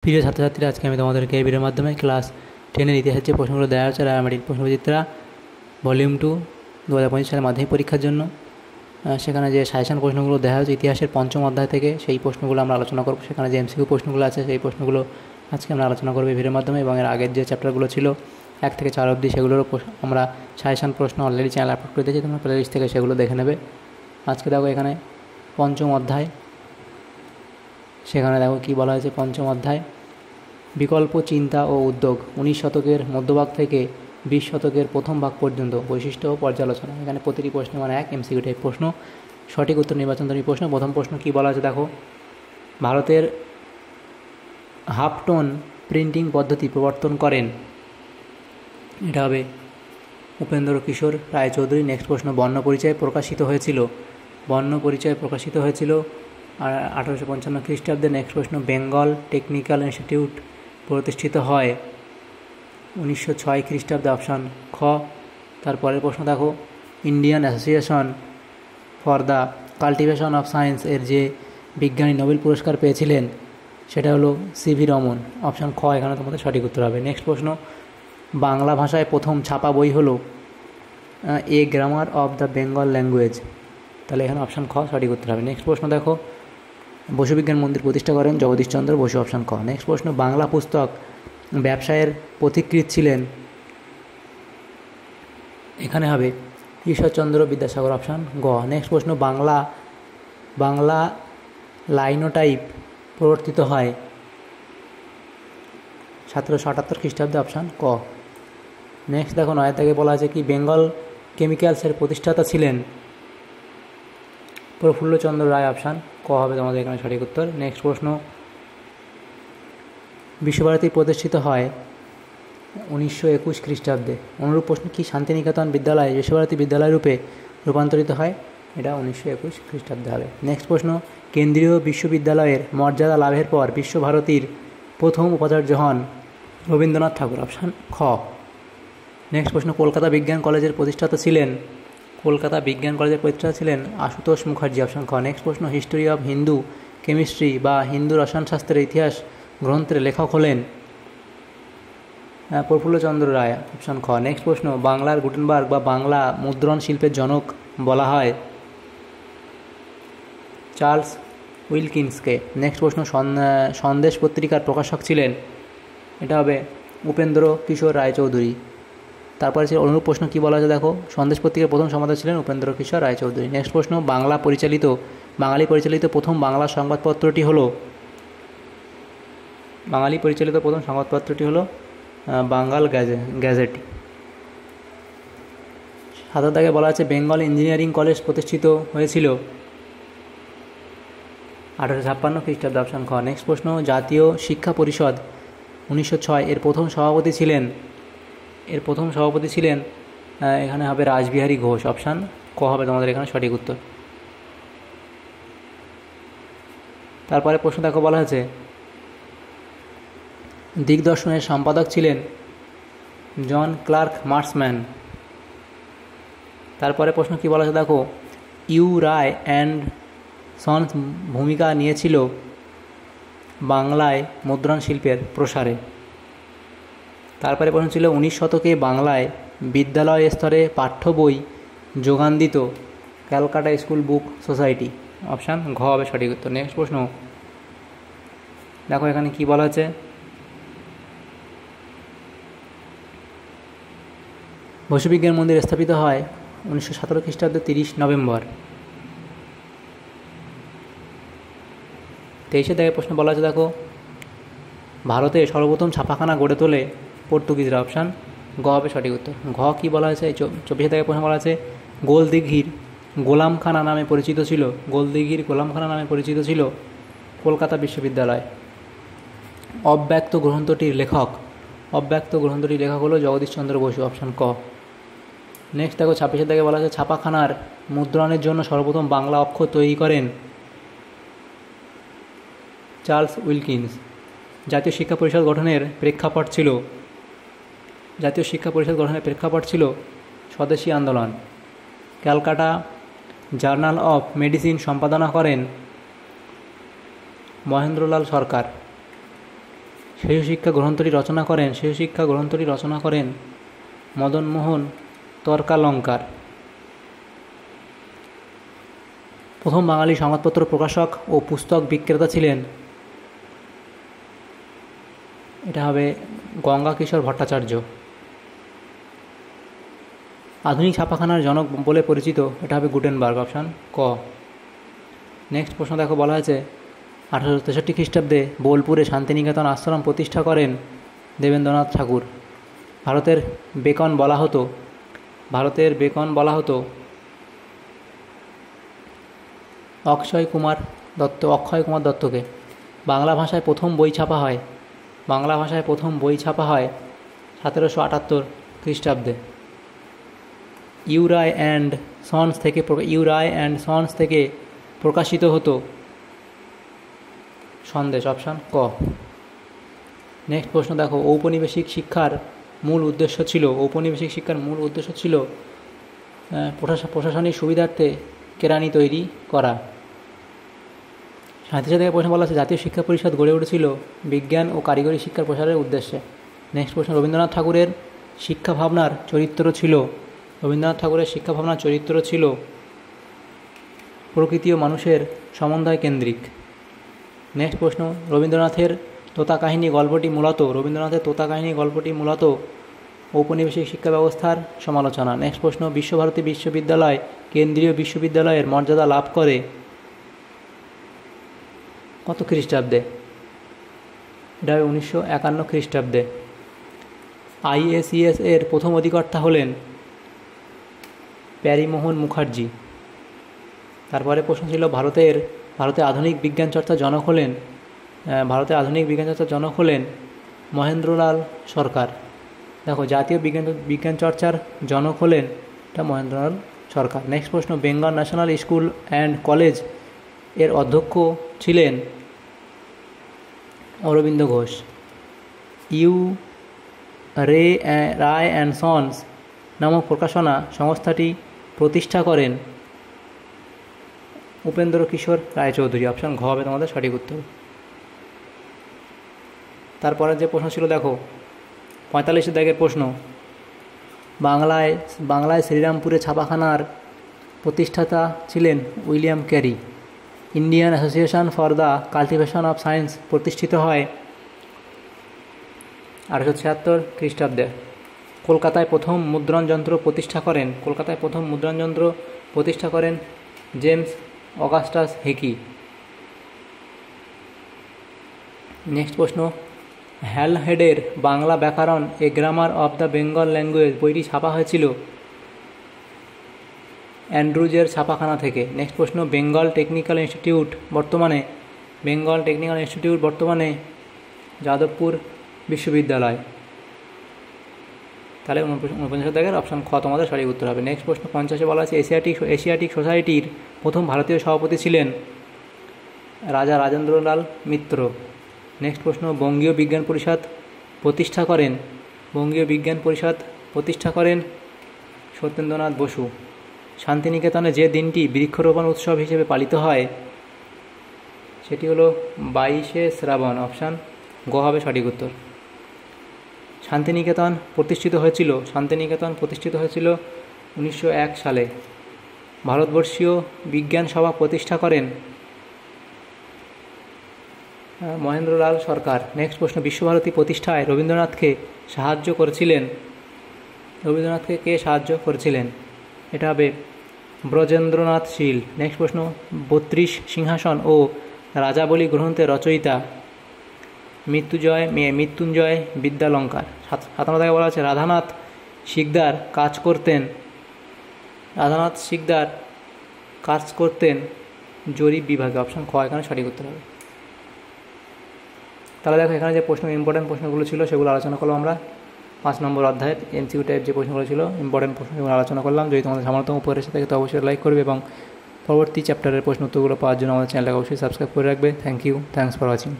প্রিয় ছাত্রছাত্রীরা, আজকে আমি তোমাদেরকে এই ভিডিওর মাধ্যমে ক্লাস 10-এর ইতিহাসের যে প্রশ্নগুলো দেওয়া হচ্ছে রায়মাটির প্রশ্নবিচিত্রা ভলিউম 2 2025 সালের মাধ্যমিক পরীক্ষার জন্য সেখানে যে সাজেশন প্রশ্নগুলো দেওয়া হচ্ছে ইতিহাসের পঞ্চম অধ্যায় থেকে, সেই প্রশ্নগুলো আমরা আলোচনা করব। সেখানে যে এমসিকিউ প্রশ্নগুলো আছে সেই প্রশ্নগুলো আজকে আমরা আলোচনা করব এই ভিডিওর মাধ্যমে। এবং এর আগের যে চ্যাপ্টারগুলো ছিল 1 থেকে 4 অবধি, সেগুলোরও আমরা সাজেশন প্রশ্ন অলরেডি চ্যানেল আপলোড করে দিয়েছি, তোমরা প্লেলিস্ট থেকে সেগুলো দেখে নেবে। আজকে দেখো এখানে পঞ্চম অধ্যায়, সেখানে দেখো কী বলা হয়েছে। পঞ্চম অধ্যায় বিকল্প চিন্তা ও উদ্যোগ, 19 শতকের মধ্যভাগ থেকে 20 শতকের প্রথম ভাগ পর্যন্ত বৈশিষ্ট্য ও পর্যালোচনা। এখানে প্রতিটি প্রশ্ন মানে এক এমসিকিউ টাইপ প্রশ্ন, সঠিক উত্তর নির্বাচনকারী প্রশ্ন। প্রথম প্রশ্ন কী বলা আছে দেখো, ভারতের হাফ টোন প্রিন্টিং পদ্ধতি প্রবর্তন করেন, এটা হবে উপেন্দ্র কিশোর রায়চৌধুরী। নেক্সট প্রশ্ন, বর্ণ পরিচয় প্রকাশিত হয়েছিল, বর্ণ পরিচয় প্রকাশিত হয়েছিল 1855 খ্রিস্টাব্দে। নেক্সট প্রশ্ন, বেঙ্গল টেকনিক্যাল ইনস্টিটিউট প্রতিষ্ঠিত হয় 1906 খ্রিস্টাব্দে, অপশান খ। তারপরের প্রশ্ন দেখো, Indian association for the cultivation of science এর যে বিজ্ঞানী নোবেল পুরস্কার পেয়েছিলেন সেটা হলো সিভি রমন, অপশান খ। এখানে তোমাদের সঠিক উত্তর হবে। নেক্সট প্রশ্ন, বাংলা ভাষায় প্রথম ছাপা বই হলো a grammar of the Bengal language, তাহলে এখানে অপশান খ সঠিক উত্তর হবে। নেক্সট প্রশ্ন দেখো, বসু বিজ্ঞান মন্দির প্রতিষ্ঠা করেন জগদীশচন্দ্র বসু, অপশান ক। নেক্সট প্রশ্ন, বাংলা পুস্তক ব্যবসায়ের পথিকৃৎ ছিলেন, এখানে হবে ঈশ্বরচন্দ্র বিদ্যাসাগর, অপশান গ। নেক্সট প্রশ্ন, বাংলা লাইনোটাইপ প্রবর্তিত হয় 1778 খ্রিস্টাব্দে, অপশান ক। নেক্সট দেখো 9 থেকে বলা আছে কি, বেঙ্গল কেমিক্যালসের প্রতিষ্ঠাতা ছিলেন প্রফুল্লচন্দ্র রায়, অপশান ক হবে তোমাদের এখানে সঠিক উত্তর। নেক্সট প্রশ্ন, বিশ্বভারতী প্রতিষ্ঠিত হয় 1921 খ্রিস্টাব্দে। অনুরূপ প্রশ্ন কি, শান্তিনিকেতন বিদ্যালয় বিশ্বভারতী বিদ্যালয় রূপে রূপান্তরিত হয়, এটা 1921 খ্রিস্টাব্দে হবে। নেক্সট প্রশ্ন, কেন্দ্রীয় বিশ্ববিদ্যালয়ের মর্যাদা লাভের পর বিশ্বভারতীর প্রথম উপাচার্য হন রবীন্দ্রনাথ ঠাকুর, অপশান খ। নেক্সট প্রশ্ন, কলকাতা বিজ্ঞান কলেজের প্রতিষ্ঠাতা ছিলেন আশুতোষ মুখার্জি, অপশান খ। নেক্সট প্রশ্ন, হিস্টোরি অফ হিন্দু কেমিস্ট্রি বা হিন্দু রসায়নশাস্ত্রের ইতিহাস গ্রন্থের লেখক হলেন প্রফুল্লচন্দ্র রায়, অপশান খ। নেক্সট প্রশ্ন, বাংলার গুটেনবার্গ বা বাংলা মুদ্রণ শিল্পের জনক বলা হয় চার্লস উইলকিন্সকে। নেক্সট প্রশ্ন, সন্দেশ পত্রিকার প্রকাশক ছিলেন, এটা হবে উপেন্দ্র কিশোর রায়চৌধুরী। তারপরে ছিল অনুরূপ প্রশ্ন কী বলা আছে দেখো, সন্দেশ পত্রিকার প্রথম সম্পাদক ছিলেন উপেন্দ্র কিশোর রায়চৌধুরী। নেক্সট প্রশ্ন, বাঙালি পরিচালিত প্রথম বাংলা সংবাদপত্রটি হলো বাঙ্গাল গ্যাজেট। 7 থেকে বলা আছে, বেঙ্গল ইঞ্জিনিয়ারিং কলেজ প্রতিষ্ঠিত হয়েছিল 1856 খ্রিস্টাব্দে, অপশান খ। নেক্সট প্রশ্ন, জাতীয় শিক্ষা পরিষদ 1906 এর প্রথম সভাপতি ছিলেন এখানে হবে রাসবিহারী ঘোষ, অপশান ক হবে তোমাদের এখানে সঠিক উত্তর। তারপরে প্রশ্ন দেখো বলা হয়েছে, দিগদর্শনের সম্পাদক ছিলেন জন ক্লার্ক মার্সম্যান। তারপরে প্রশ্ন কী বলা আছে দেখো, ইউ রায় অ্যান্ড সন্স ভূমিকা নিয়েছিল বাংলায় মুদ্রণ শিল্পের প্রসারে। তারপরে প্রশ্ন ছিল, 19 শতকে বাংলায় বিদ্যালয় স্তরে পাঠ্য বই যোগান দিত Calcutta school book society, option ঘ হবে সঠিক উত্তর। নেক্সট প্রশ্ন দেখো এখানে কি বলা আছে, বসু বিজ্ঞান মন্দির স্থাপিত হয় 1917 খ্রিস্টাব্দে 30 নভেম্বর। 23 থেকে প্রশ্ন বলা আছে দেখো, ভারতে সর্বপ্রথম ছাপাখানা গড়ে তোলে পর্তুগিজরা, অপশান গ হবে সঠিক উত্তর। ঘ কী বলা হয়েছে, 24 থেকে প্রশ্ন বলা আছে, গোলদিঘির গোলামখানা নামে পরিচিত ছিল কলকাতা বিশ্ববিদ্যালয়। অব্যক্ত গ্রন্থটির লেখক হলো জগদীশচন্দ্র বসু, অপশান ক। নেক্সট দেখো 26 থেকে বলা আছে, ছাপাখানার মুদ্রণের জন্য সর্বপ্রথম বাংলা অক্ষর তৈরি করেন চার্লস উইলকিন্স। জাতীয় শিক্ষা পরিষদ গঠনের প্রেক্ষাপট ছিল স্বদেশী আন্দোলন। ক্যালকাটা জার্নাল অফ মেডিসিন সম্পাদনা করেন মহেন্দ্রলাল সরকার। শিশু শিক্ষা গ্রন্থটি রচনা করেন মদনমোহন তর্কালঙ্কার। প্রথম বাঙালি সংবাদপত্র প্রকাশক ও পুস্তক বিক্রেতা ছিলেন, এটা হবে গঙ্গাকিশোর ভট্টাচার্য। আধুনিক ছাপাখানার জনক বলে পরিচিত, এটা হবে গুটেনবার্গ, অপশান ক। নেক্সট প্রশ্ন দেখো, বলা হয়েছে 1863 খ্রিস্টাব্দে বোলপুরে শান্তিনিকেতন আশ্রম প্রতিষ্ঠা করেন দেবেন্দ্রনাথ ঠাকুর। ভারতের বেকন বলা হতো অক্ষয় কুমার দত্তকে। বাংলা ভাষায় প্রথম বই ছাপা হয় 1778 খ্রিস্টাব্দে। ইউরাই অ্যান্ড সন্স থেকে প্রকাশিত হতো সন্দেশ, অপশান ক। নেক্সট প্রশ্ন দেখো, ঔপনিবেশিক শিক্ষার মূল উদ্দেশ্য ছিল প্রশাসনিক সুবিধার্থে কেরানি তৈরি করা। 37 থেকে প্রশ্ন বলা আছে, জাতীয় শিক্ষা পরিষদ গড়ে উঠেছিল বিজ্ঞান ও কারিগরি শিক্ষার প্রসারের উদ্দেশ্যে। নেক্সট প্রশ্ন, রবীন্দ্রনাথ ঠাকুরের শিক্ষা ভাবনার চরিত্র ছিল প্রকৃতি ও মানুষের সমন্বয় কেন্দ্রিক। নেক্সট প্রশ্ন, রবীন্দ্রনাথের তোতা কাহিনী গল্পটি মূলত ঔপনিবেশিক শিক্ষা ব্যবস্থার সমালোচনা। নেক্সট প্রশ্ন, বিশ্বভারতী বিশ্ববিদ্যালয় কেন্দ্রীয় বিশ্ববিদ্যালয়ের মর্যাদা লাভ করে কত খ্রিস্টাব্দে? এটা 1951 খ্রিস্টাব্দে। ISES এর প্রথম অধিকর্তা হলেন প্যারীমোহন মুখার্জি। তারপরে প্রশ্ন ছিল, ভারতে আধুনিক বিজ্ঞান চর্চার জনক হলেন মহেন্দ্রলাল সরকার। দেখো, জাতীয় বিজ্ঞান চর্চার জনক হলেন এটা মহেন্দ্রলাল সরকার। নেক্সট প্রশ্ন, Bengal national school and college এর অধ্যক্ষ ছিলেন অরবিন্দ ঘোষ। রায় অ্যান্ড সন্স নামক প্রকাশনা সংস্থাটি প্রতিষ্ঠা করেন উপেন্দ্র কিশোর রায়চৌধুরী, অপশান ঘ হবে তোমাদের সঠিক উত্তর। তারপরে যে প্রশ্ন ছিল দেখো, 45 দাগের প্রশ্ন, বাংলায় শ্রীরামপুরে ছাপাখানার প্রতিষ্ঠাতা ছিলেন William carry. Indian association for the cultivation of science প্রতিষ্ঠিত হয় 1876 খ্রিস্টাব্দে। কলকাতায় প্রথম মুদ্রণ যন্ত্র প্রতিষ্ঠা করেন জেমস অগাস্টাস হিকি। নেক্সট প্রশ্ন, হ্যালহেডের বাংলা ব্যাকরণ a grammar of the Bengal language বইটি ছাপা হয়েছিল অ্যান্ড্রুজের ছাপাখানা থেকে। নেক্সট প্রশ্ন, বেঙ্গল টেকনিক্যাল ইনস্টিটিউট বর্তমানে যাদবপুর বিশ্ববিদ্যালয়। তাহলে 49 দাগের অপশান খ তোমাদের সঠিক উত্তর হবে। নেক্সট প্রশ্ন 50 বলা আছে, এশিয়াটিক সোসাইটির প্রথম ভারতীয় সভাপতি ছিলেন রাজা রাজেন্দ্রলাল মিত্র। নেক্সট প্রশ্ন, বঙ্গীয় বিজ্ঞান পরিষদ প্রতিষ্ঠা করেন সত্যেন্দ্রনাথ বসু। শান্তিনিকেতনে যে দিনটি বৃক্ষরোপণ উৎসব হিসেবে পালিত হয় সেটি হলো 22শে শ্রাবণ, অপশান গ হবে সঠিক উত্তর। শান্তিনিকেতন প্রতিষ্ঠিত হয়েছিল 1901 সালে। ভারতবর্ষীয় বিজ্ঞান সভা প্রতিষ্ঠা করেন মহেন্দ্রলাল সরকার। নেক্সট প্রশ্ন, বিশ্বভারতী প্রতিষ্ঠায় রবীন্দ্রনাথকে কে সাহায্য করেছিলেন? এটা হবে ব্রজেন্দ্রনাথ শীল। নেক্সট প্রশ্ন, 32 সিংহাসন ও রাজাবলী গ্রন্থের রচয়িতা মৃত্যুঞ্জয় বিদ্যালঙ্কার। 57 থেকে বলা আছে, রাধানাথ শিকদার কাজ করতেন জরিপ বিভাগে, অপশান খ এখানে সঠিক উত্তর হবে। তাহলে দেখো, এখানে যে ইম্পর্টেন্ট প্রশ্নগুলো ছিল সেগুলো আলোচনা করলাম আমরা। 5 নম্বর অধ্যায়ের MCQ টাইপ যে প্রশ্নগুলো ছিল ইম্পর্টেন্ট প্রশ্নগুলো আলোচনা করলাম। যদি তোমাদের সামর্থ্য উপরে এসে থাকে তো অবশ্যই লাইক করবে এবং পরবর্তী চ্যাপ্টারের প্রশ্ন উত্তরগুলো পাওয়ার জন্য আমাদের চ্যানেলটাকে অবশ্যই সাবস্ক্রাইব করে রাখবে। Thanks for watching.